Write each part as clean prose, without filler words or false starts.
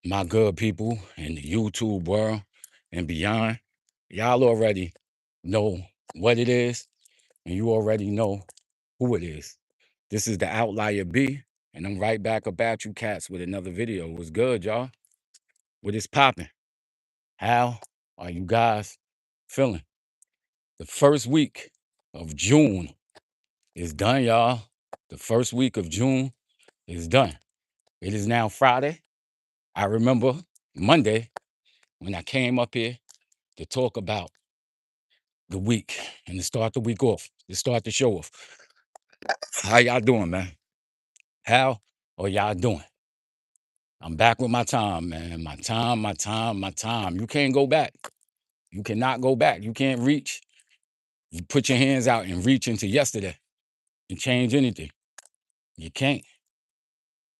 my good people in the YouTube world and beyond. Y'all already know what it is, and you already know who it is. This is the Outlier B, and I'm right back about you cats with another video. What's good, y'all? What is popping? How are you guys feeling? The first week of June is done, y'all. The first week of June is done. It is now Friday. I remember Monday when I came up here to talk about the week and to start the week off, to start the show off. How y'all doing, man? How are y'all doing? I'm back with my time, man. My time, my time, my time. You can't go back. You cannot go back. You can't reach. You put your hands out and reach into yesterday and change anything. You can't.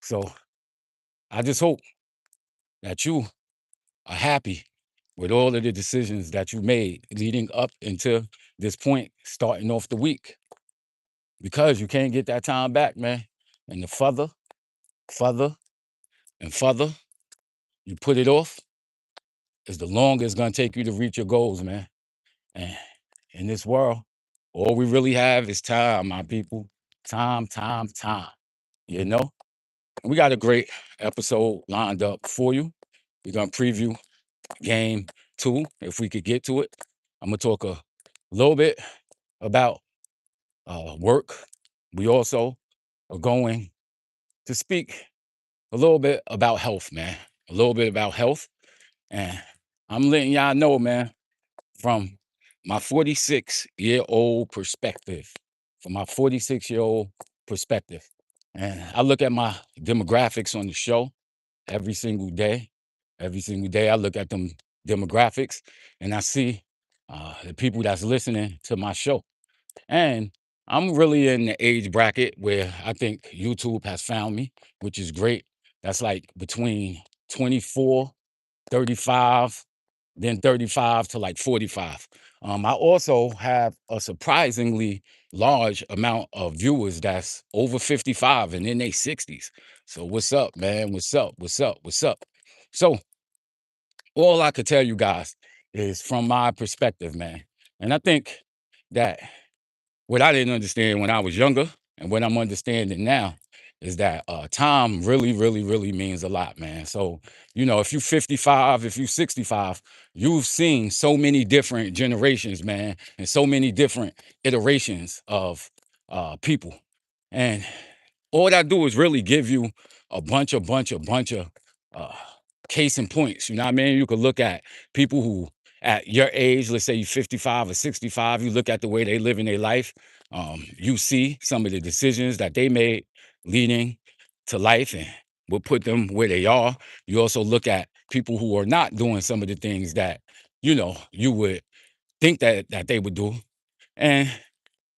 So I just hope that you are happy with all of the decisions that you made leading up until this point, starting off the week, because you can't get that time back, man. And the further, and further you put it off, is the longer it's gonna take you to reach your goals, man. And in this world, all we really have is time, my people. Time, time, time. You know? We got a great episode lined up for you. We're gonna preview game 2, if we could get to it. I'm gonna talk a little bit about work. We also are going to speak a little bit about health, man. A little bit about health. And I'm letting y'all know, man, from my 46-year-old perspective, from my 46-year-old perspective. And I look at my demographics on the show every single day. Every single day, I look at them demographics and I see the people that's listening to my show. And I'm really in the age bracket where I think YouTube has found me, which is great. That's like between 24, 35, then 35 to like 45. I also have a surprisingly large amount of viewers that's over 55 and in their 60s. So what's up, man? What's up? What's up? What's up? So all I could tell you guys is from my perspective, man. And I think that what I didn't understand when I was younger and what I'm understanding now is that time really, really, really means a lot, man. So, if you're 55, if you're 65, you've seen so many different generations, man, and so many different iterations of people. And all I do is really give you a bunch of uh, case in points. You know what I mean? You could look at people who, at your age, let's say you're 55 or 65, you look at the way they live in their life. You see some of the decisions that they made leading to life and what put them where they are. You also look at people who are not doing some of the things that, you would think that they would do. And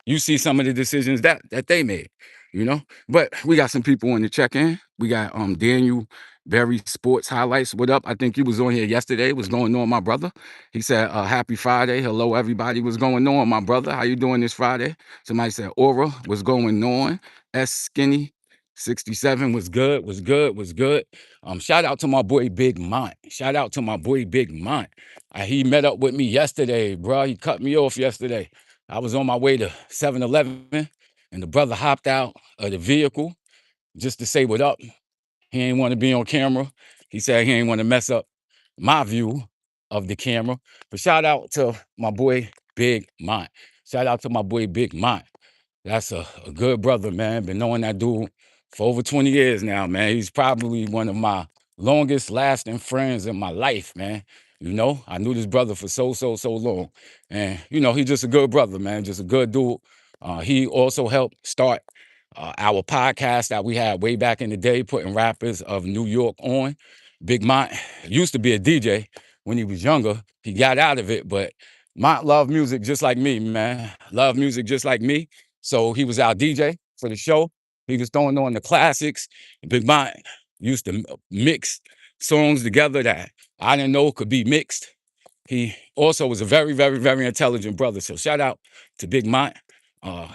you see some of the decisions that they made, you know. But we got some people in the check-in. We got Daniel Berry Sports Highlights. What up? I think you was on here yesterday. What's going on, my brother? He said, happy Friday. Hello, everybody. What's going on, my brother? How you doing this Friday? Somebody said, Aura, what's going on? S Skinny 67 was good, was good, was good. Shout out to my boy Big Mont. Shout out to my boy Big Mont. He met up with me yesterday, bro. He cut me off yesterday. I was on my way to 7-Eleven, and the brother hopped out of the vehicle just to say what up. He ain't want to be on camera. He said he ain't want to mess up my view of the camera. But shout out to my boy Big Mont. Shout out to my boy Big Mont. That's a good brother, man. Been knowing that dude for over 20 years now, man. He's probably one of my longest lasting friends in my life, man. I knew this brother for so long. And, he's just a good brother, man. Just a good dude. He also helped start our podcast that we had way back in the day, putting rappers of New York on. Big Mont used to be a DJ when he was younger. He got out of it, but Mont loved music just like me, man. Loved music just like me. So he was our DJ for the show. He was throwing on the classics. Big Mont used to mix songs together that I didn't know could be mixed. He also was a very, very, very intelligent brother. So shout out to Big Mont. Uh,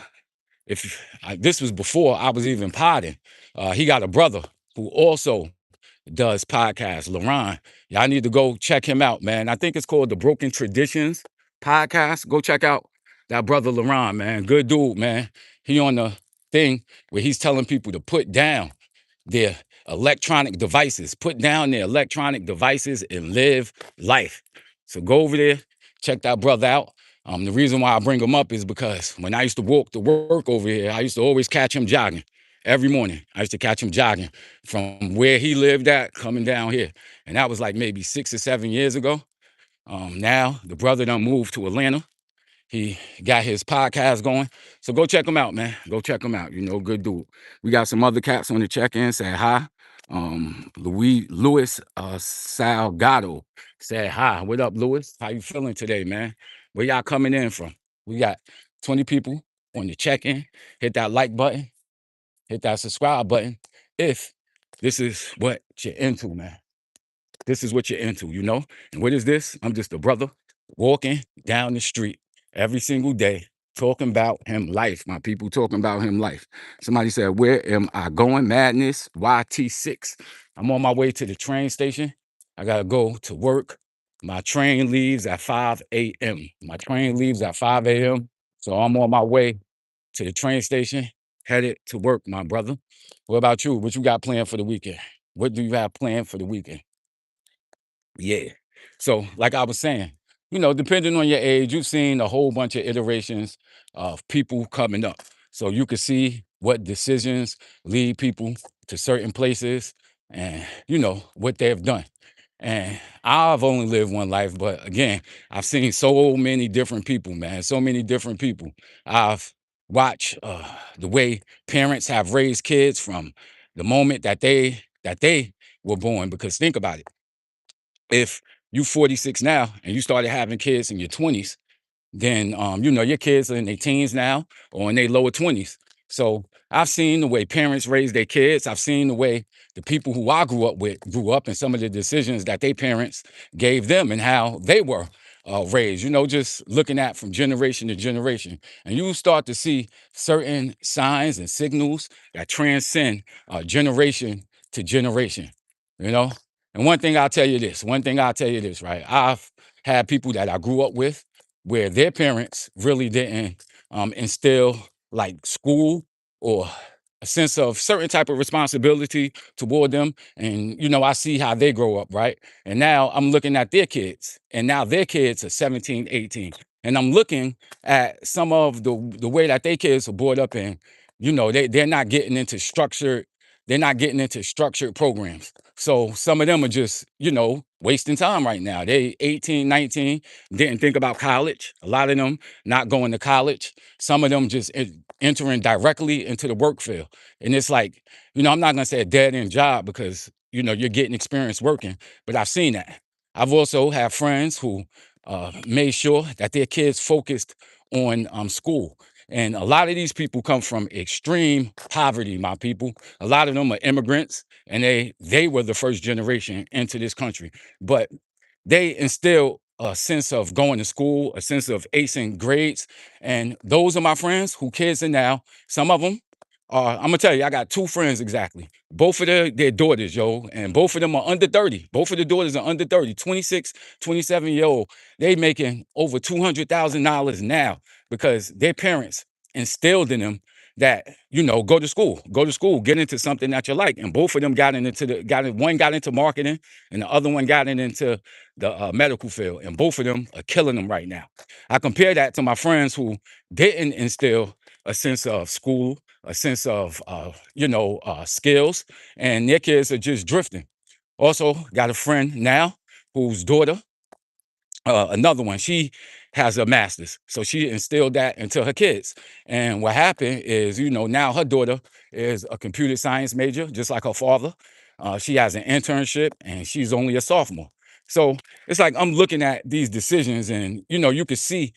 if This was before I was even potting. He got a brother who also does podcasts. LaRon, y'all need to go check him out, man. I think it's called the Broken Traditions podcast. Go check out that brother LaRon, man. Good dude, man. He on the thing where he's telling people to put down their electronic devices, put down their electronic devices and live life. So go over there, check that brother out. The reason why I bring him up is because when I used to walk to work over here, I used to always catch him jogging every morning. I used to catch him jogging from where he lived at coming down here. And that was like maybe 6 or 7 years ago. Now the brother done moved to Atlanta. He got his podcast going. So go check him out, man. Go check him out. You know, good dude. We got some other cats on the check-in. Say hi. Louis Salgado said hi. What up, Louis? How you feeling today, man? Where y'all coming in from? We got 20 people on the check-in. Hit that like button. Hit that subscribe button. If this is what you're into, man. This is what you're into, you know? And what is this? I'm just a brother walking down the street every single day, talking about him life. My people talking about him life. Somebody said, where am I going? Madness YT6. I'm on my way to the train station. I gotta go to work. My train leaves at 5 a.m. My train leaves at 5 a.m. So I'm on my way to the train station, headed to work, my brother. What about you? What you got planned for the weekend? What do you have planned for the weekend? Yeah. So, like I was saying, you know, depending on your age, you've seen a whole bunch of iterations of people coming up. So you can see what decisions lead people to certain places and, you know, what they've done. And I've only lived one life, but again, I've seen so many different people, man, so many different people. I've watched the way parents have raised kids from the moment that they were born. Because think about it, if you 46 now and you started having kids in your 20s, then you know, your kids are in their teens now or in their lower 20s. So I've seen the way parents raise their kids. I've seen the way the people who I grew up with grew up and some of the decisions that their parents gave them and how they were raised, you know, just looking at from generation to generation. And you start to see certain signs and signals that transcend generation to generation, you know. And one thing I'll tell you this, right? I've had people that I grew up with where their parents really didn't instill like school or a sense of certain type of responsibility toward them. And, you know, I see how they grow up, right? And now I'm looking at their kids, and now their kids are 17, 18. And I'm looking at some of the way that their kids are brought up in, you know, they're not getting into structured programs. So some of them are just, you know, wasting time right now. They 18, 19, didn't think about college. A lot of them not going to college. Some of them just entering directly into the work field. And it's like, you know, I'm not gonna say a dead end job because, you know, you're getting experience working, but I've seen that. I've also had friends who made sure that their kids focused on school. And a lot of these people come from extreme poverty, my people. A lot of them are immigrants, and they were the first generation into this country. But they instill a sense of going to school, a sense of acing grades. And those are my friends who kids are now. Some of them are, I'm gonna tell you, I got two friends exactly. Both of their daughters, yo, and both of them are under 30. Both of the daughters are under 30, 26, 27-year old. They making over $200,000 now because their parents instilled in them that, you know, go to school, get into something that you like. And both of them one got into marketing and the other one got into the medical field. And both of them are killing them right now. I compare that to my friends who didn't instill a sense of school, a sense of, skills, and their kids are just drifting. Also, got a friend now whose daughter, another one, she has a master's. So she instilled that into her kids. And what happened is, you know, now her daughter is a computer science major, just like her father. She has an internship and she's only a sophomore. So it's like I'm looking at these decisions and, you know, you can see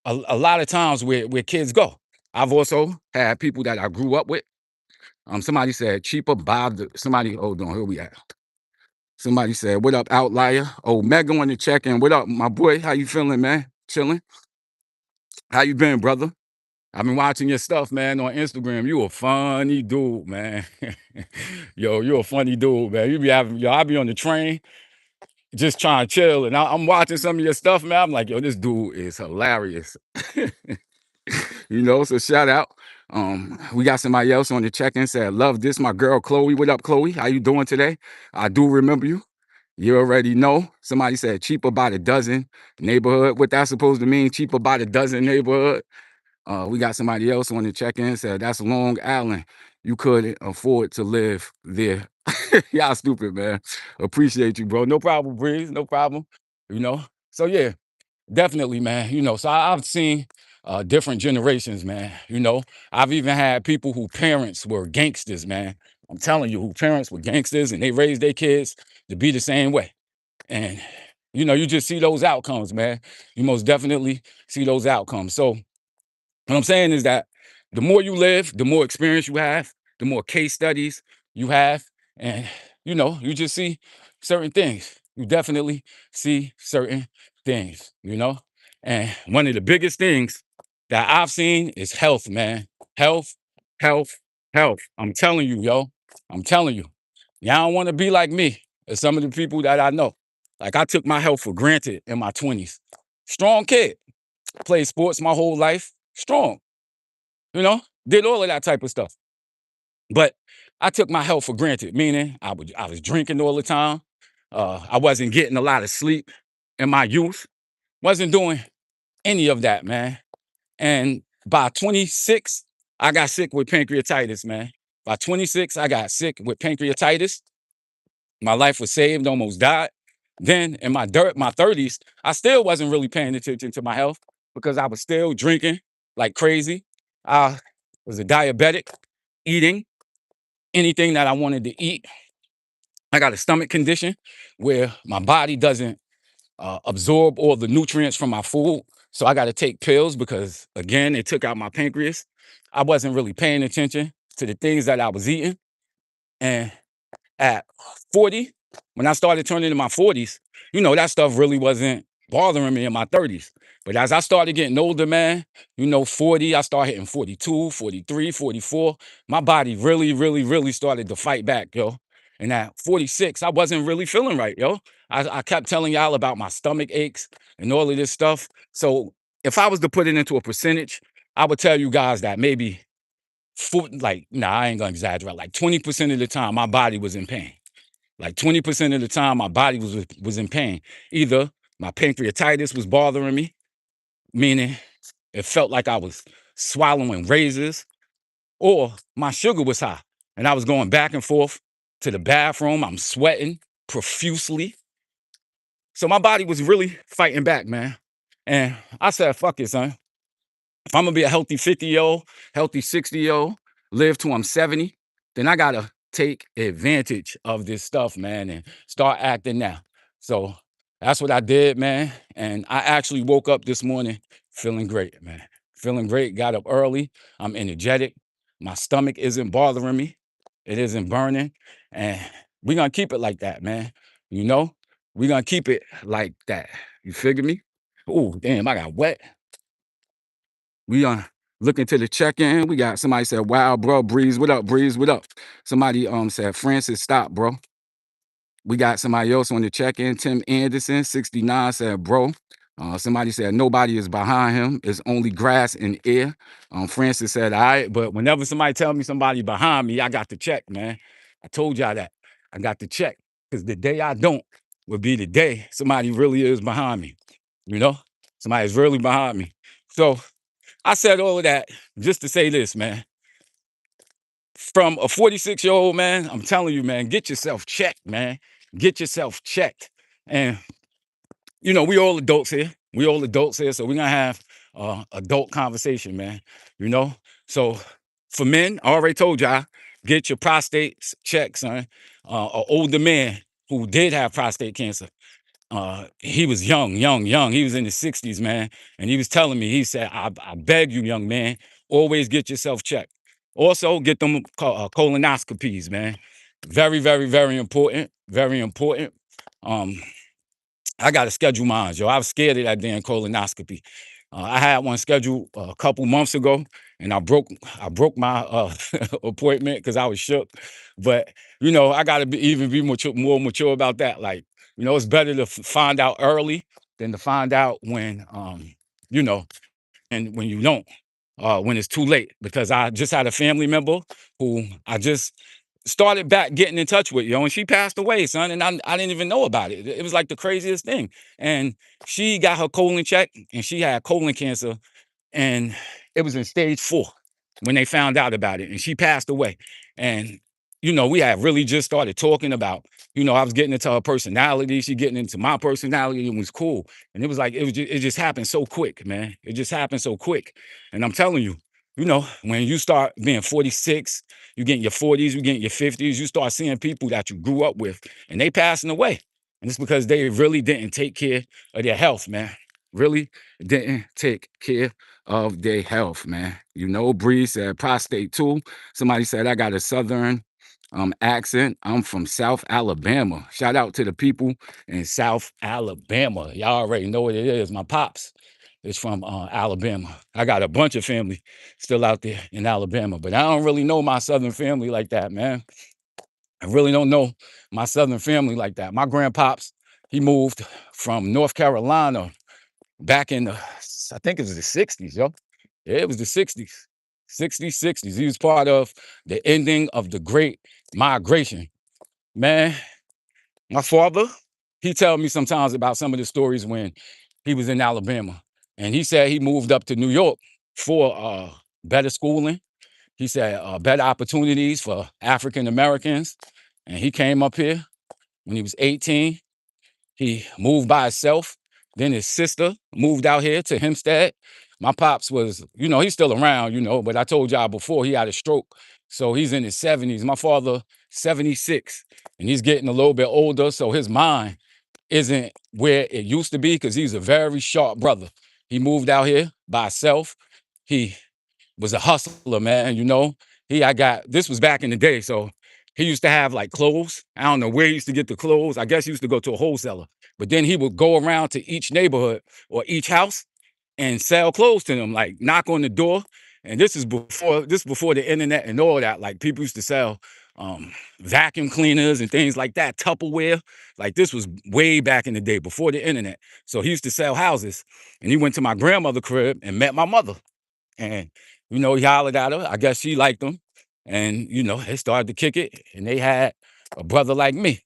a lot of times where kids go. I've also had people that I grew up with. Somebody said cheaper Bob. Somebody, hold on, here we at. Somebody said, what up, outlier? Oh, Mega on the check-in. What up, my boy? How you feeling, man? Chilling? How you been, brother? I've been watching your stuff, man, on Instagram. You a funny dude, man. Yo, you a funny dude, man. You be having, yo, I be on the train just trying to chill, and I'm watching some of your stuff, man. I'm like, yo, this dude is hilarious. So shout out. We got somebody else on the check-in said, love this, my girl Chloe. What up, Chloe? How you doing today? I do remember you. You already know. Somebody said cheaper by the dozen neighborhood. What that's supposed to mean? Cheaper by the dozen neighborhood. We got somebody else on the check-in said that's Long Island. You couldn't afford to live there. Y'all stupid, man. Appreciate you, bro. No problem, Breeze. No problem. So yeah, definitely, man. So I've seen different generations, man. I've even had people who parents were gangsters, man. I'm telling you, who parents were gangsters and they raised their kids to be the same way. And you just see those outcomes, man. You most definitely see those outcomes. So what I'm saying is that the more you live, the more experience you have, the more case studies you have, and you just see certain things. You definitely see certain things. And one of the biggest things that I've seen is health, man. Health, health, health. I'm telling you, yo. I'm telling you. Y'all don't want to be like me or some of the people that I know. Like I took my health for granted in my 20s. Strong kid. Played sports my whole life. Strong. Did all of that type of stuff. But I took my health for granted, meaning I was drinking all the time. I wasn't getting a lot of sleep in my youth. Wasn't doing any of that, man. And by 26, I got sick with pancreatitis, man. By 26, I got sick with pancreatitis. My life was saved, almost died. Then in my 30s, I still wasn't really paying attention to my health because I was still drinking like crazy. I was a diabetic, eating anything that I wanted to eat. I got a stomach condition where my body doesn't absorb all the nutrients from my food. So I got to take pills because, again, it took out my pancreas. I wasn't really paying attention to the things that I was eating. And at 40, when I started turning into my 40s, that stuff really wasn't bothering me in my 30s. But as I started getting older, man, 40, I started hitting 42, 43, 44. My body really, really, really started to fight back, yo. And at 46, I wasn't really feeling right, yo. I kept telling y'all about my stomach aches and all of this stuff. So if I was to put it into a percentage, I would tell you guys that maybe I ain't gonna exaggerate. Like 20% of the time, my body was in pain. Like 20% of the time, my body was in pain. Either my pancreatitis was bothering me, meaning it felt like I was swallowing razors, or my sugar was high, and I was going back and forth to the bathroom. I'm sweating profusely. So my body was really fighting back, man. And I said, fuck it, son. If I'm gonna be a healthy 50-year-old, healthy 60-year-old, live till I'm 70, then I gotta take advantage of this stuff, man, and start acting now. So that's what I did, man. And I actually woke up this morning feeling great, man. Feeling great, got up early. I'm energetic. My stomach isn't bothering me. It isn't burning. And we're gonna keep it like that, man. You know, we're gonna keep it like that. You figure me? Oh, damn, I got wet. We looking to the check-in. We got somebody said, wow, bro, Breeze, what up, Breeze, what up? Somebody said, Francis, stop, bro. We got somebody else on the check-in. Tim Anderson, 69, said, bro. Somebody said, nobody is behind him. It's only grass and air. Francis said, all right, but whenever somebody tell me somebody behind me, I got to check, man. I told y'all that. I got to check. Because the day I don't will be the day somebody really is behind me. Somebody's really behind me. So I said all of that just to say this, man. From a 46-year-old man, I'm telling you, man, get yourself checked, man. Get yourself checked. And, we all adults here. We all adults here. So we're going to have adult conversation, man. So for men, I already told y'all, get your prostate checked, son. An older man who did have prostate cancer. He was young. He was in his 60s, man. And he was telling me, he said, I beg you, young man, always get yourself checked. Also, get them colonoscopies, man. Very, very, very important. Very important. I got to schedule mine, yo. I was scared of that damn colonoscopy. I had one scheduled a couple months ago, and I broke my appointment because I was shook. But I got to even be more mature about that. Like, it's better to find out early than to find out you know, and when you don't, when it's too late. Because I just had a family member who I just started back getting in touch with, and she passed away, son, and I didn't even know about it. It was like the craziest thing. And she got her colon checked, and she had colon cancer, and it was in stage 4 when they found out about it, and she passed away. And we had really just started talking about, I was getting into her personality, she getting into my personality. It was cool, and it just happened so quick, man. It just happened so quick. And I'm telling you, when you start being 46, you get in your 40s, you get in your 50s, you start seeing people that you grew up with, and they passing away. And it's because they really didn't take care of their health, man. Really didn't take care of their health, man. Bree said prostate too. Somebody said I got a southern accent. I'm from South Alabama. Shout out to the people in South Alabama. Y'all already know what it is. My pops is from Alabama. I got a bunch of family still out there in Alabama, but I don't really know my southern family like that, man. I really don't know my southern family like that. My grandpops, he moved from North Carolina back in I think it was the 60s, yo. Yeah, it was the 60s. 60s, 60s. He was part of the ending of the Great Migration. Man, my father, he tell me sometimes about some of the stories when he was in Alabama. And he said he moved up to New York for better schooling. He said better opportunities for African Americans. And he came up here when he was 18. He moved by himself. Then his sister moved out here to Hempstead. My pops was, he's still around, but I told y'all before he had a stroke. So he's in his 70s. My father, 76, and he's getting a little bit older. So his mind isn't where it used to be because he's a very sharp brother. He moved out here by himself. He was a hustler, man. I got this was back in the day, so he used to have like clothes. I don't know where he used to get the clothes. I guess he used to go to a wholesaler, but then he would go around to each neighborhood or each house and sell clothes to them, like knock on the door. And this before the internet and all that. Like people used to sell vacuum cleaners and things like that, Tupperware. Like this was way back in the day before the internet. So he used to sell houses, and he went to my grandmother's crib and met my mother. And, he hollered at her. I guess she liked him. And, they started to kick it. And they had a brother like me.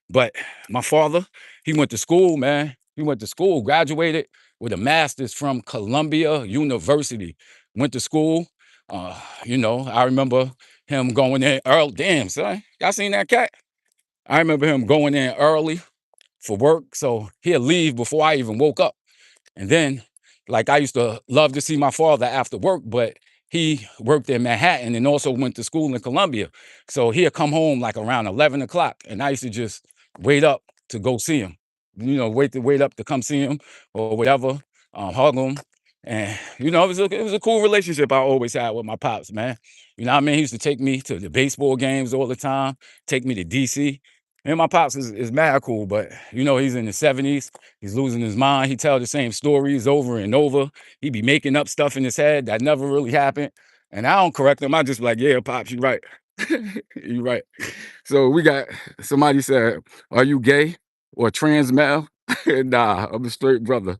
But my father, he went to school, man. He went to school, graduated with a master's from Columbia University. Went to school. I remember him going in early. Damn, son. Y'all seen that cat? I remember him going in early for work. So he'll leave before I even woke up. And then, like, I used to love to see my father after work, but he worked in Manhattan and also went to school in Columbia. So he'd come home like around 11 o'clock, and I used to just wait up to go see him. Wait up to come see him or whatever, hug him. And, it was a cool relationship I always had with my pops, man. You know what I mean? He used to take me to the baseball games all the time, take me to DC. And my pops is mad cool, but, he's in the 70s. He's losing his mind. He tell the same stories over and over. He be making up stuff in his head that never really happened. And I don't correct him. I just be like, yeah, Pops, you right. You right. So we got somebody said, are you gay or trans male? Nah, I'm a straight brother.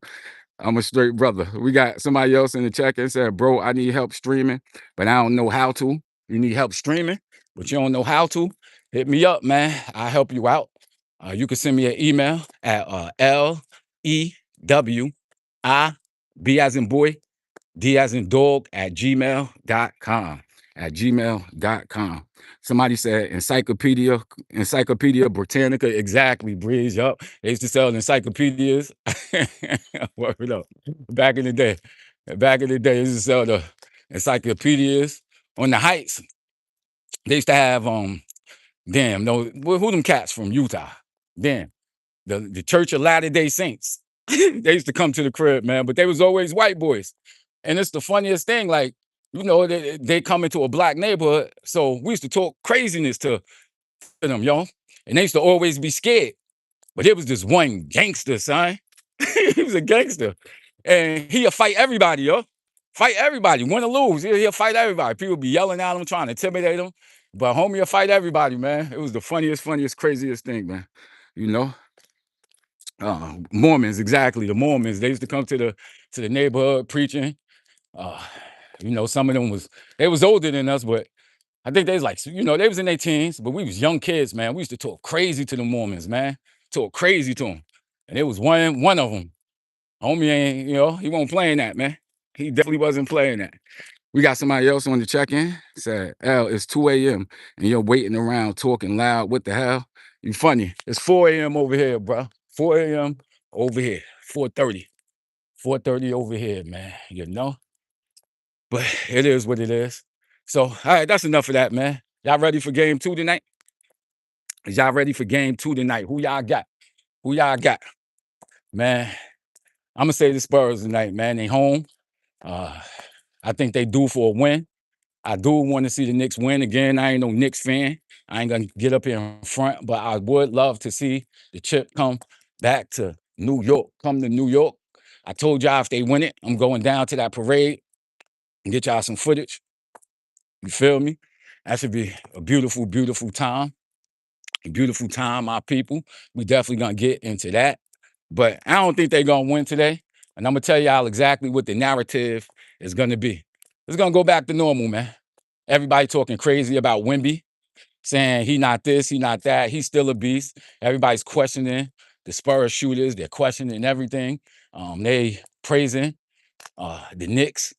I'm a straight brother. We got somebody else in the chat and said, bro, I need help streaming, but I don't know how to. You need help streaming, but you don't know how to. Hit me up, man. I'll help you out. You can send me an email at LEWI, B as in boy, D as in dog at gmail.com. At gmail.com. Somebody said Encyclopedia Britannica. Exactly, Breeze. Yup. They used to sell encyclopedias. Word up. Back in the day. Back in the day, they used to sell the encyclopedias. On the heights, they used to have damn, no, who them cats from Utah? Damn. The Church of Latter-day Saints. They used to come to the crib, man, but they was always white boys. And it's the funniest thing, like, they come into a black neighborhood. So we used to talk craziness to them, yo. And they used to always be scared. But it was this one gangster, son. He was a gangster. And he'll fight everybody, yo. Fight everybody, win or lose. He'll fight everybody. People be yelling at him, trying to intimidate him. But homie will fight everybody, man. It was the funniest, craziest thing, man. You know? Mormons, exactly. The Mormons. They used to come to the neighborhood preaching. Uh, some of them they was older than us, but I think they was like, they was in their teens, but we was young kids, man. We used to talk crazy to the Mormons, man. Talk crazy to them. And it was one of them. Homie ain't, he wasn't playing that, man. He definitely wasn't playing that. We got somebody else on the check-in. Said, L, it's 2 a.m. and you're waiting around talking loud. What the hell? You funny. It's 4 a.m. over here, bro. 4 a.m. over here. 4:30. 4:30 over here, man. But it is what it is. So, all right, that's enough of that, man. Y'all ready for game 2 tonight? Is y'all ready for game 2 tonight? Who y'all got? Who y'all got? Man, I'm going to say the Spurs tonight, man. They home. I think they due for a win. I do want to see the Knicks win again. I ain't no Knicks fan. I ain't going to get up here in front, but I would love to see the chip come back to New York. Come to New York. I told y'all if they win it, I'm going down to that parade and get y'all some footage. You feel me? That should be a beautiful, beautiful time. A beautiful time, my people. We definitely going to get into that. But I don't think they're going to win today. And I'm going to tell y'all exactly what the narrative is going to be. It's going to go back to normal, man. Everybody talking crazy about Wemby, saying he not this, he not that. He's still a beast. Everybody's questioning the Spurs shooters. They're questioning everything. They praising the Knicks.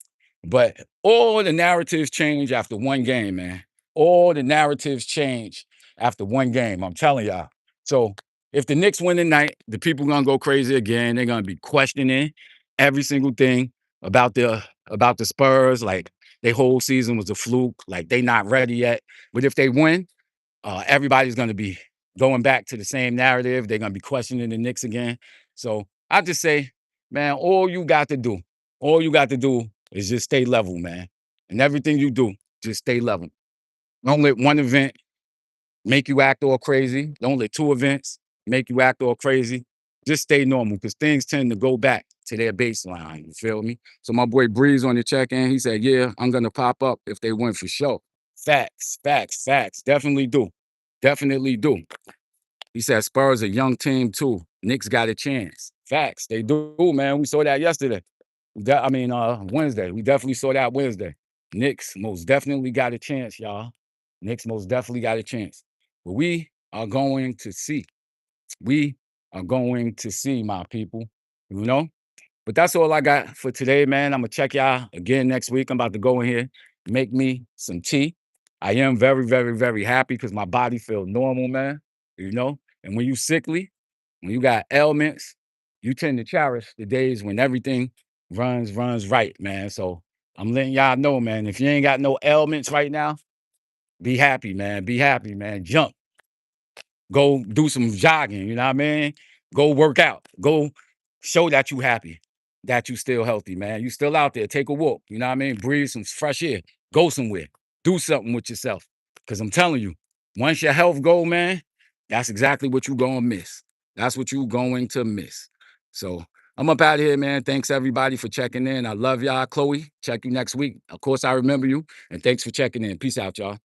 But all the narratives change after one game, man. All the narratives change after one game. I'm telling y'all. So if the Knicks win tonight, the people gonna go crazy again. They're gonna be questioning every single thing about the Spurs. Like their whole season was a fluke. Like they not ready yet. But if they win, everybody's gonna be going back to the same narrative. They're gonna be questioning the Knicks again. So I just say, man, all you got to do is just stay level, man. And everything you do, just stay level. Don't let one event make you act all crazy. Don't let two events make you act all crazy. Just stay normal because things tend to go back to their baseline. You feel me? So my boy Breeze on the check-in, he said, yeah, I'm gonna pop up if they win for sure. Facts, facts, facts. Definitely do. Definitely do. He said Spurs a young team too. Knicks got a chance. Facts. They do, man. We saw that yesterday. Wednesday. We definitely saw that Wednesday. Knicks most definitely got a chance, y'all. Knicks most definitely got a chance. But we are going to see. We are going to see, my people. You know? But that's all I got for today, man. I'm gonna check y'all again next week. I'm about to go in here, make me some tea. I am very, very, very happy because my body feels normal, man. And when you sickly, when you got ailments, you tend to cherish the days when everything runs right, man. So I'm letting y'all know, man. If you ain't got no ailments right now, be happy, man. Be happy, man. Jump. Go do some jogging, you know what I mean? Go work out. Go show that you happy, that you still healthy, man. You still out there. Take a walk, you know what I mean? Breathe some fresh air. Go somewhere. Do something with yourself. Because I'm telling you, once your health go, man, that's exactly what you're going to miss. That's what you're going to miss. So I'm up out of here, man. Thanks, everybody, for checking in. I love y'all. Chloe, check you next week. Of course, I remember you. And thanks for checking in. Peace out, y'all.